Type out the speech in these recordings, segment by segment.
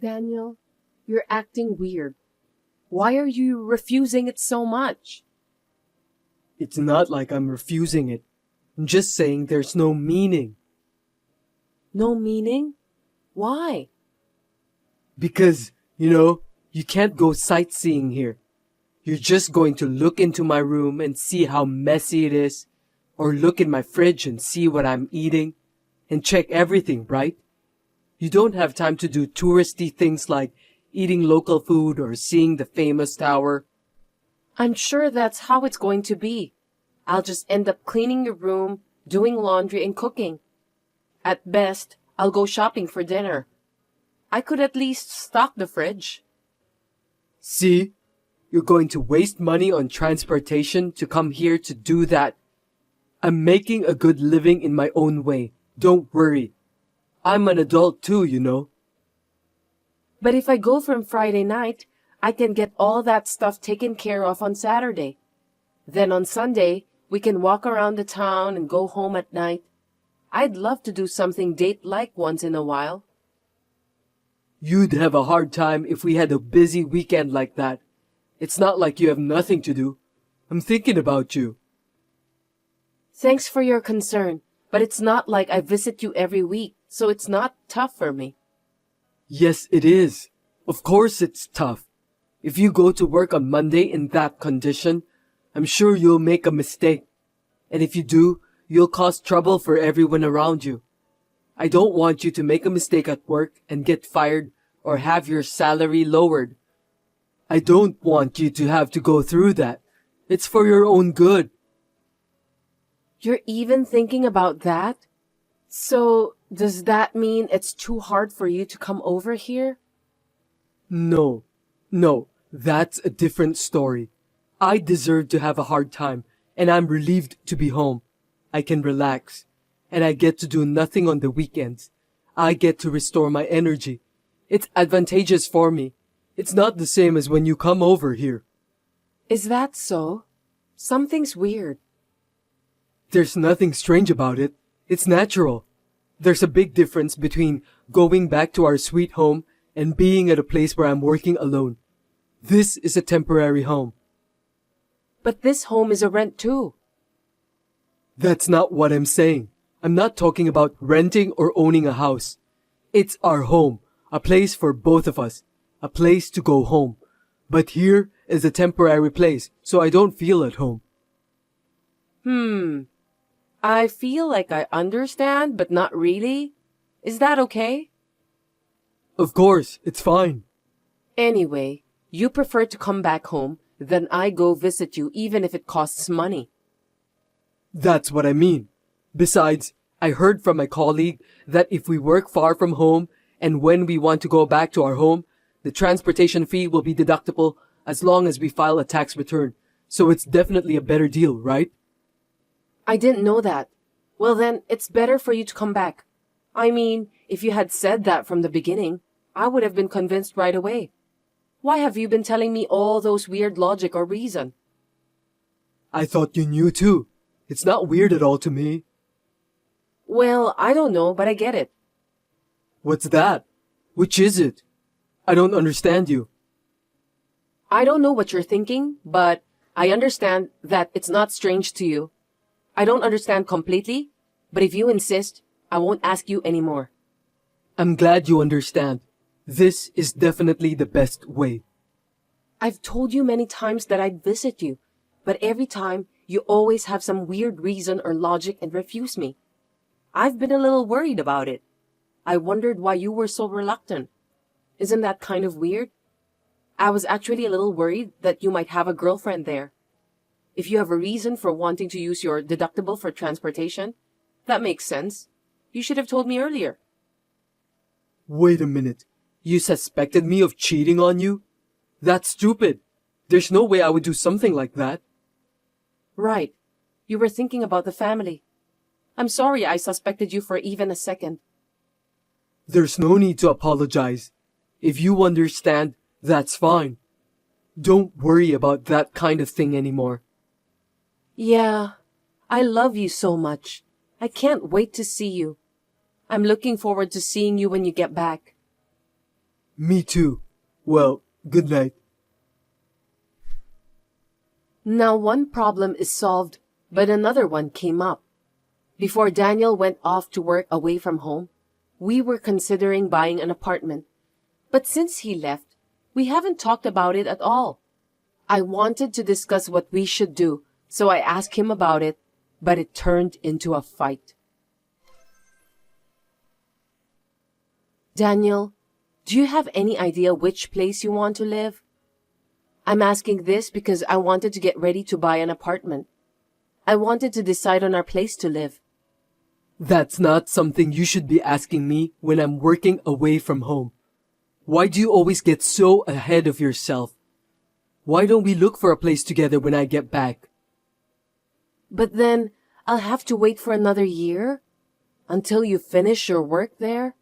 Daniel, you're acting weird. Why are you refusing it so much? It's not like I'm refusing it. I'm just saying there's no meaning. No meaning? Why? Because, you can't go sightseeing here. You're just going to look into my room and see how messy it is, or look in my fridge and see what I'm eating, and check everything, right? You don't have time to do touristy things like eating local food or seeing the famous tower. I'm sure that's how it's going to be. I'll just end up cleaning your room, doing laundry, and cooking. At best, I'll go shopping for dinner. I could at least stock the fridge. See? You're going to waste money on transportation to come here to do that. I'm making a good living in my own way. Don't worry. I'm an adult too. But if I go from Friday night, I can get all that stuff taken care of on Saturday. Then on Sunday, we can walk around the town and go home at night. I'd love to do something date-like once in a while. You'd have a hard time if we had a busy weekend like that. It's not like you have nothing to do. I'm thinking about you. Thanks for your concern, but it's not like I visit you every week, so it's not tough for me. Yes, it is. Of course it's tough. If you go to work on Monday in that condition, I'm sure you'll make a mistake. And if you do, you'll cause trouble for everyone around you. I don't want you to make a mistake at work and get fired or have your salary lowered. I don't want you to have to go through that. It's for your own good. You're even thinking about that? So, does that mean it's too hard for you to come over here? No, that's a different story. I deserve to have a hard time, and I'm relieved to be home. I can relax, and I get to do nothing on the weekends. I get to restore my energy. It's advantageous for me. It's not the same as when you come over here. Is that so? Something's weird. There's nothing strange about it. It's natural. There's a big difference between going back to our sweet home and being at a place where I'm working alone. This is a temporary home. But this home is a rent too. That's not what I'm saying. I'm not talking about renting or owning a house. It's our home, a place for both of us, a place to go home. But here is a temporary place, so I don't feel at home. I feel like I understand, but not really. Is that okay? Of course, it's fine. Anyway, you prefer to come back home, then I go visit you even if it costs money. That's what I mean. Besides, I heard from my colleague that if we work far from home and when we want to go back to our home, the transportation fee will be deductible as long as we file a tax return. So it's definitely a better deal, right? I didn't know that. Well then, it's better for you to come back. I mean, if you had said that from the beginning, I would have been convinced right away. Why have you been telling me all those weird logic or reason? I thought you knew too. It's not weird at all to me. Well, I don't know, but I get it. What's that? Which is it? I don't understand you. I don't know what you're thinking, but I understand that it's not strange to you. I don't understand completely, but if you insist, I won't ask you anymore. I'm glad you understand. This is definitely the best way. I've told you many times that I'd visit you, but every time you always have some weird reason or logic and refuse me. I've been a little worried about it. I wondered why you were so reluctant. Isn't that kind of weird? I was actually a little worried that you might have a girlfriend there. If you have a reason for wanting to use your deductible for transportation, that makes sense. You should have told me earlier. Wait a minute. You suspected me of cheating on you? That's stupid. There's no way I would do something like that. Right. You were thinking about the family. I'm sorry I suspected you for even a second. There's no need to apologize. If you understand, that's fine. Don't worry about that kind of thing anymore. Yeah, I love you so much. I can't wait to see you. I'm looking forward to seeing you when you get back. Me too. Well, good night. Now one problem is solved, but another one came up. Before Daniel went off to work away from home, we were considering buying an apartment. But since he left, we haven't talked about it at all. I wanted to discuss what we should do, so I asked him about it, but it turned into a fight. Daniel, do you have any idea which place you want to live? I'm asking this because I wanted to get ready to buy an apartment. I wanted to decide on our place to live. That's not something you should be asking me when I'm working away from home. Why do you always get so ahead of yourself? Why don't we look for a place together when I get back? But then, I'll have to wait for another year? Until you finish your work there?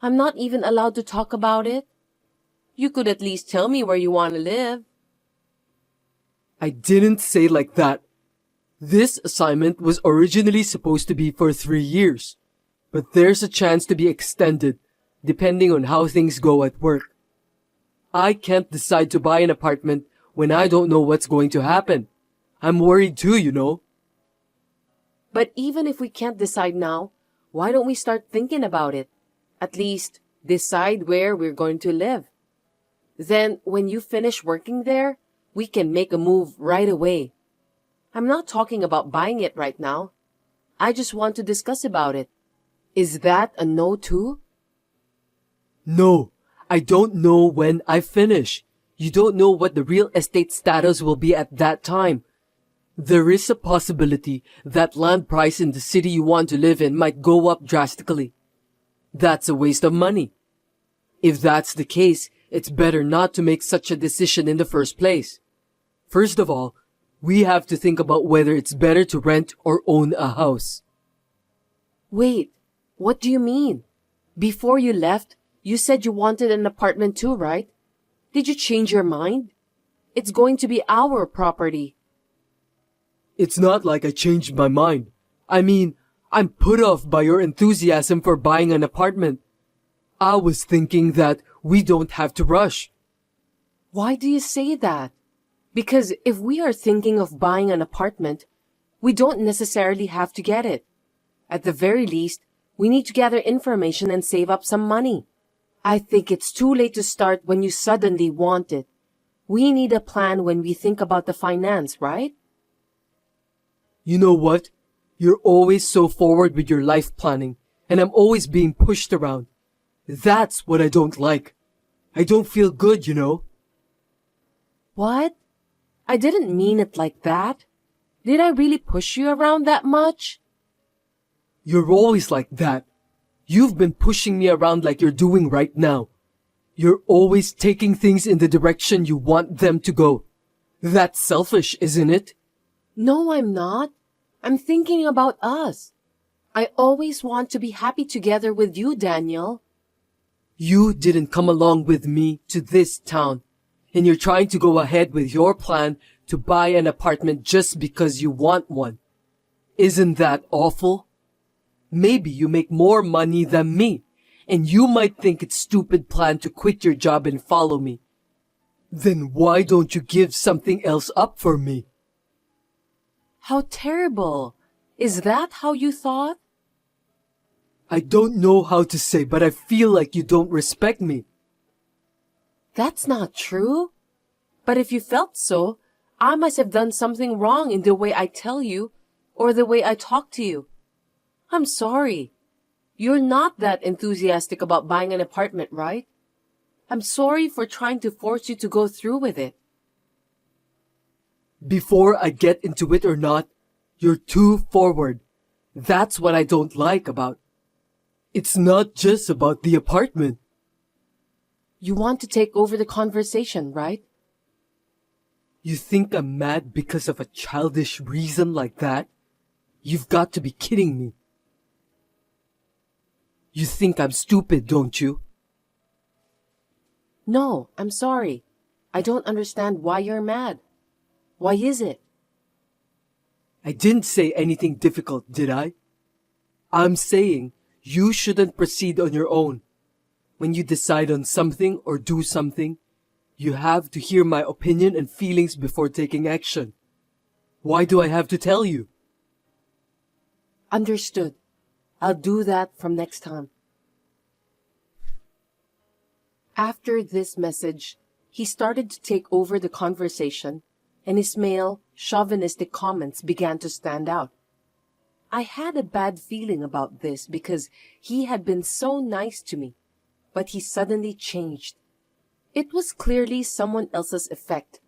I'm not even allowed to talk about it? You could at least tell me where you want to live. I didn't say like that. This assignment was originally supposed to be for 3 years, but there's a chance to be extended, depending on how things go at work. I can't decide to buy an apartment when I don't know what's going to happen. I'm worried too, you know. But even if we can't decide now, why don't we start thinking about it? At least, decide where we're going to live. Then, when you finish working there, we can make a move right away. I'm not talking about buying it right now. I just want to discuss about it. Is that a no too? No, I don't know when I finish. You don't know what the real estate status will be at that time. There is a possibility that land price in the city you want to live in might go up drastically. That's a waste of money. If that's the case, it's better not to make such a decision in the first place. First of all, we have to think about whether it's better to rent or own a house. Wait, what do you mean? Before you left, you said you wanted an apartment too, right? Did you change your mind? It's going to be our property. It's not like I changed my mind. I mean, I'm put off by your enthusiasm for buying an apartment. I was thinking that we don't have to rush. Why do you say that? Because if we are thinking of buying an apartment, we don't necessarily have to get it. At the very least, we need to gather information and save up some money. I think it's too late to start when you suddenly want it. We need a plan when we think about the finance, right? You know what? You're always so forward with your life planning, and I'm always being pushed around. That's what I don't like. I don't feel good, you know. What? I didn't mean it like that. Did I really push you around that much? You're always like that. You've been pushing me around like you're doing right now. You're always taking things in the direction you want them to go. That's selfish, isn't it? No, I'm not. I'm thinking about us. I always want to be happy together with you, Daniel. You didn't come along with me to this town, and you're trying to go ahead with your plan to buy an apartment just because you want one. Isn't that awful? Maybe you make more money than me, and you might think it's a stupid plan to quit your job and follow me. Then why don't you give something else up for me? How terrible. Is that how you thought? I don't know how to say, but I feel like you don't respect me. That's not true. But if you felt so, I must have done something wrong in the way I tell you or the way I talk to you. I'm sorry. You're not that enthusiastic about buying an apartment, right? I'm sorry for trying to force you to go through with it. Before I get into it or not, you're too forward. That's what I don't like about. It's not just about the apartment. You want to take over the conversation, right? You think I'm mad because of a childish reason like that? You've got to be kidding me. You think I'm stupid, don't you? No, I'm sorry. I don't understand why you're mad. Why is it? I didn't say anything difficult, did I? I'm saying you shouldn't proceed on your own. When you decide on something or do something, you have to hear my opinion and feelings before taking action. Why do I have to tell you? Understood. I'll do that from next time. After this message, he started to take over the conversation, and his male, chauvinistic comments began to stand out. I had a bad feeling about this because he had been so nice to me, but he suddenly changed. It was clearly someone else's effect,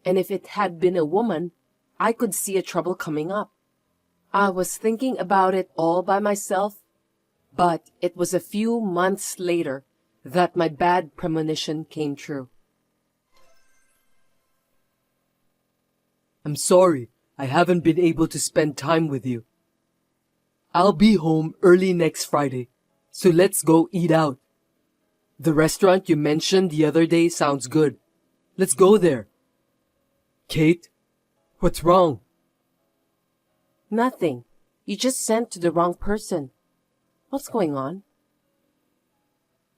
and if it had been a woman, I could see a trouble coming up. I was thinking about it all by myself, but it was a few months later that my bad premonition came true. I'm sorry, I haven't been able to spend time with you. I'll be home early next Friday, so let's go eat out. The restaurant you mentioned the other day sounds good. Let's go there. Kate, what's wrong? Nothing. You just sent to the wrong person. What's going on?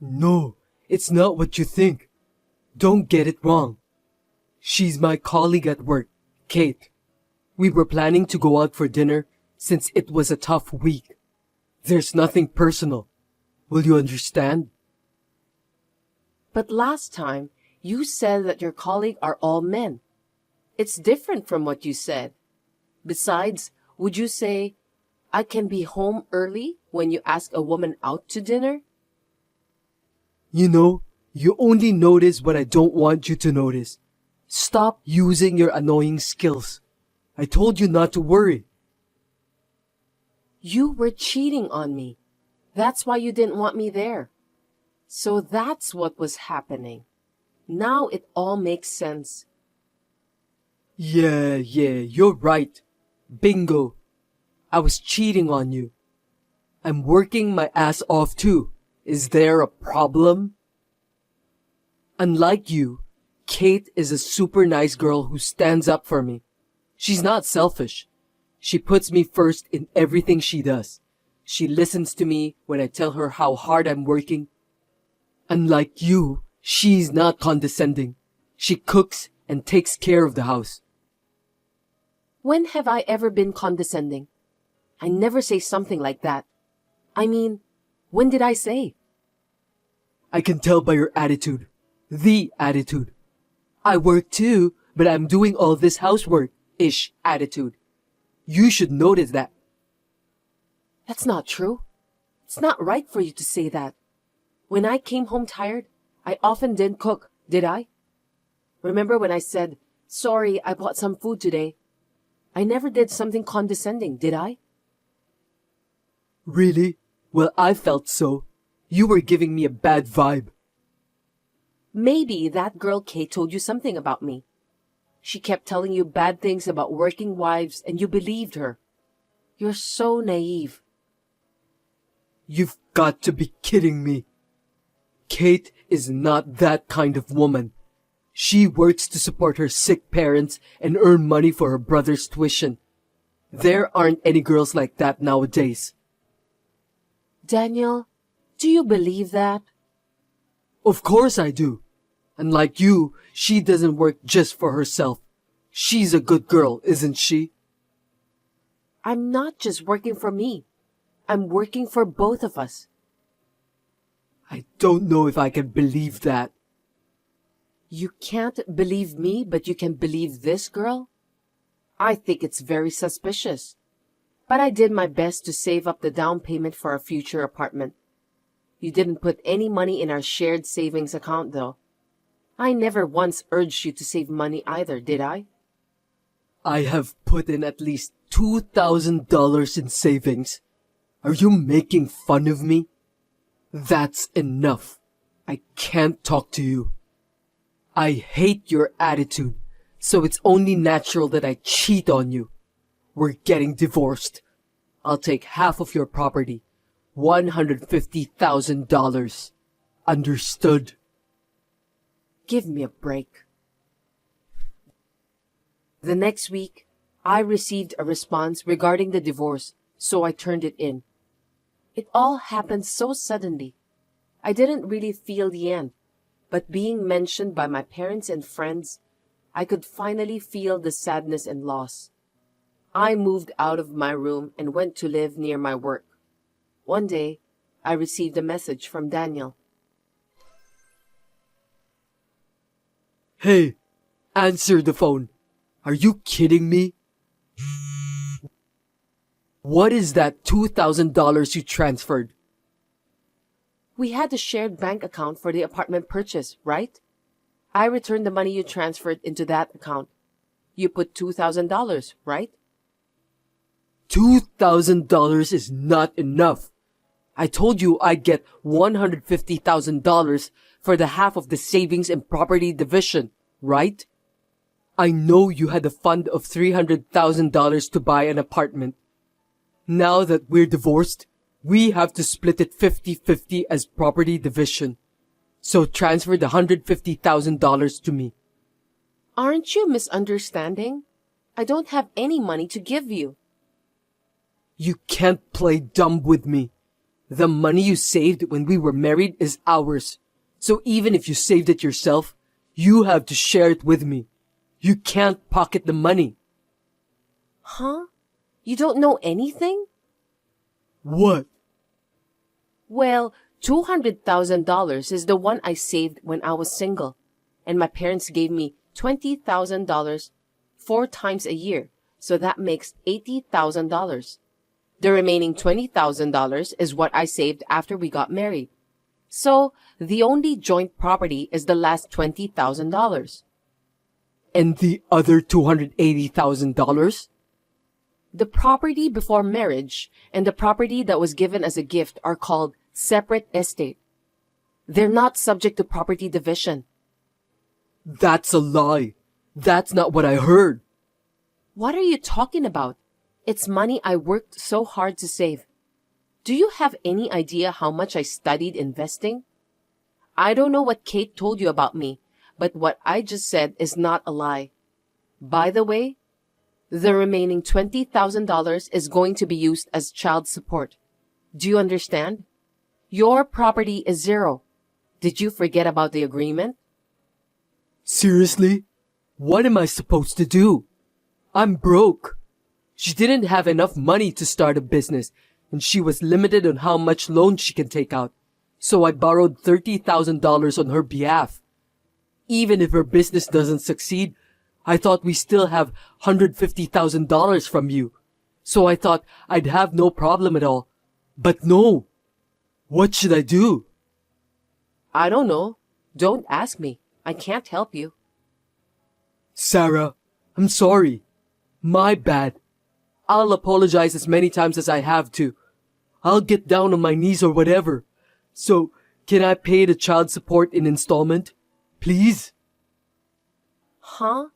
No, it's not what you think. Don't get it wrong. She's my colleague at work, Kate. We were planning to go out for dinner since it was a tough week. There's nothing personal. Will you understand? But last time, you said that your colleague are all men. It's different from what you said. Besides, would you say, I can be home early when you ask a woman out to dinner? You know, you only notice what I don't want you to notice. Stop using your annoying skills. I told you not to worry. You were cheating on me. That's why you didn't want me there. So that's what was happening. Now it all makes sense. Yeah, you're right. Bingo. I was cheating on you. I'm working my ass off too. Is there a problem? Unlike you, Kate is a super nice girl who stands up for me. She's not selfish. She puts me first in everything she does. She listens to me when I tell her how hard I'm working. Unlike you, she's not condescending. She cooks and takes care of the house. When have I ever been condescending? I never say something like that. I mean, when did I say? I can tell by your attitude. The attitude. I work too, but I'm doing all this housework-ish attitude. You should notice that. That's not true. It's not right for you to say that. When I came home tired, I often didn't cook, did I? Remember when I said, sorry, I bought some food today? I never did something condescending, did I? Really? Well, I felt so. You were giving me a bad vibe. Maybe that girl Kate told you something about me. She kept telling you bad things about working wives and you believed her. You're so naive. You've got to be kidding me. Kate is not that kind of woman. She works to support her sick parents and earn money for her brother's tuition. There aren't any girls like that nowadays. Daniel, do you believe that? Of course I do. Unlike you, she doesn't work just for herself. She's a good girl, isn't she? I'm not just working for me. I'm working for both of us. I don't know if I can believe that. You can't believe me, but you can believe this girl? I think it's very suspicious. But I did my best to save up the down payment for our future apartment. You didn't put any money in our shared savings account, though. I never once urged you to save money either, did I? I have put in at least $2,000 in savings. Are you making fun of me? That's enough. I can't talk to you. I hate your attitude, so it's only natural that I cheat on you. We're getting divorced. I'll take half of your property, $150,000. Understood? Give me a break. The next week, I received a response regarding the divorce, so I turned it in. It all happened so suddenly. I didn't really feel the end, but being mentioned by my parents and friends, I could finally feel the sadness and loss. I moved out of my room and went to live near my work. One day, I received a message from Daniel. Hey, answer the phone. Are you kidding me? What is that $2,000 you transferred? We had a shared bank account for the apartment purchase, right? I returned the money you transferred into that account. You put $2,000, right? $2,000 is not enough. I told you I'd get $150,000 for the half of the savings and property division, right? I know you had a fund of $300,000 to buy an apartment. Now that we're divorced, we have to split it 50-50 as property division. So transfer the $150,000 to me. Aren't you misunderstanding? I don't have any money to give you. You can't play dumb with me. The money you saved when we were married is ours. So even if you saved it yourself, you have to share it with me. You can't pocket the money. Huh? You don't know anything? What? Well, $200,000 is the one I saved when I was single, and my parents gave me $20,000 4 times a year, so that makes $80,000. The remaining $20,000 is what I saved after we got married. So, the only joint property is the last $20,000. And the other $280,000? The property before marriage and the property that was given as a gift are called separate estate. They're not subject to property division. That's a lie. That's not what I heard. What are you talking about? It's money I worked so hard to save. Do you have any idea how much I studied investing? I don't know what Kate told you about me, but what I just said is not a lie. By the way, the remaining $20,000 is going to be used as child support. Do you understand? Your property is zero. Did you forget about the agreement? Seriously? What am I supposed to do? I'm broke. She didn't have enough money to start a business, and she was limited on how much loan she can take out. So I borrowed $30,000 on her behalf. Even if her business doesn't succeed, I thought we still have $150,000 from you. So I thought I'd have no problem at all. But no. What should I do? I don't know. Don't ask me. I can't help you. Sarah, I'm sorry. My bad. I'll apologize as many times as I have to. I'll get down on my knees or whatever. So, can I pay the child support in installment? Please? Huh?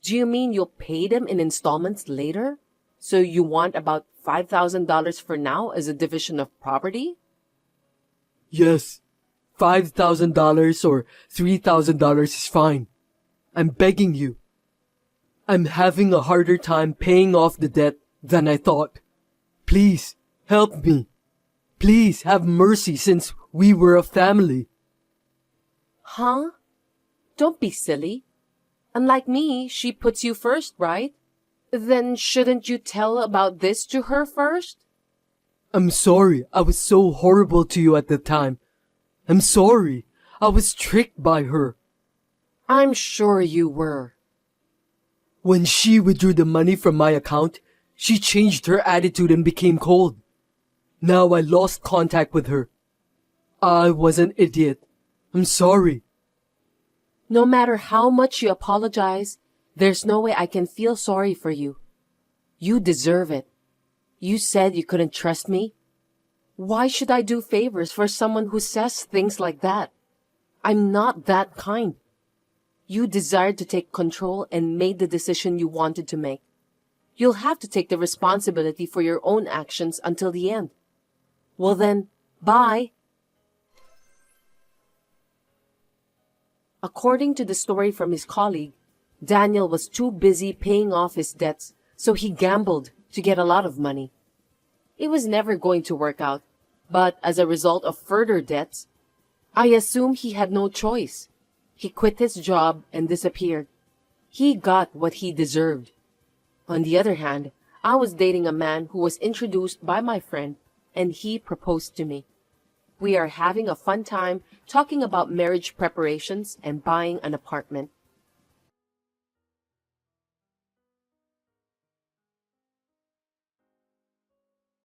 Do you mean you'll pay them in installments later? So you want about $5,000 for now as a division of property? Yes. $5,000 or $3,000 is fine. I'm begging you. I'm having a harder time paying off the debt than I thought. Please, help me. Please have mercy since we were a family. Huh? Don't be silly. Unlike me, she puts you first, right? Then shouldn't you tell about this to her first? I'm sorry I was so horrible to you at the time. I'm sorry. I was tricked by her. I'm sure you were. When she withdrew the money from my account, she changed her attitude and became cold. Now I lost contact with her. I was an idiot. I'm sorry. No matter how much you apologize, there's no way I can feel sorry for you. You deserve it. You said you couldn't trust me. Why should I do favors for someone who says things like that? I'm not that kind. You desired to take control and made the decision you wanted to make. You'll have to take the responsibility for your own actions until the end. Well then, bye. According to the story from his colleague, Daniel was too busy paying off his debts, so he gambled to get a lot of money. It was never going to work out, but as a result of further debts, I assume he had no choice. He quit his job and disappeared. He got what he deserved. On the other hand, I was dating a man who was introduced by my friend, and he proposed to me. We are having a fun time talking about marriage preparations and buying an apartment.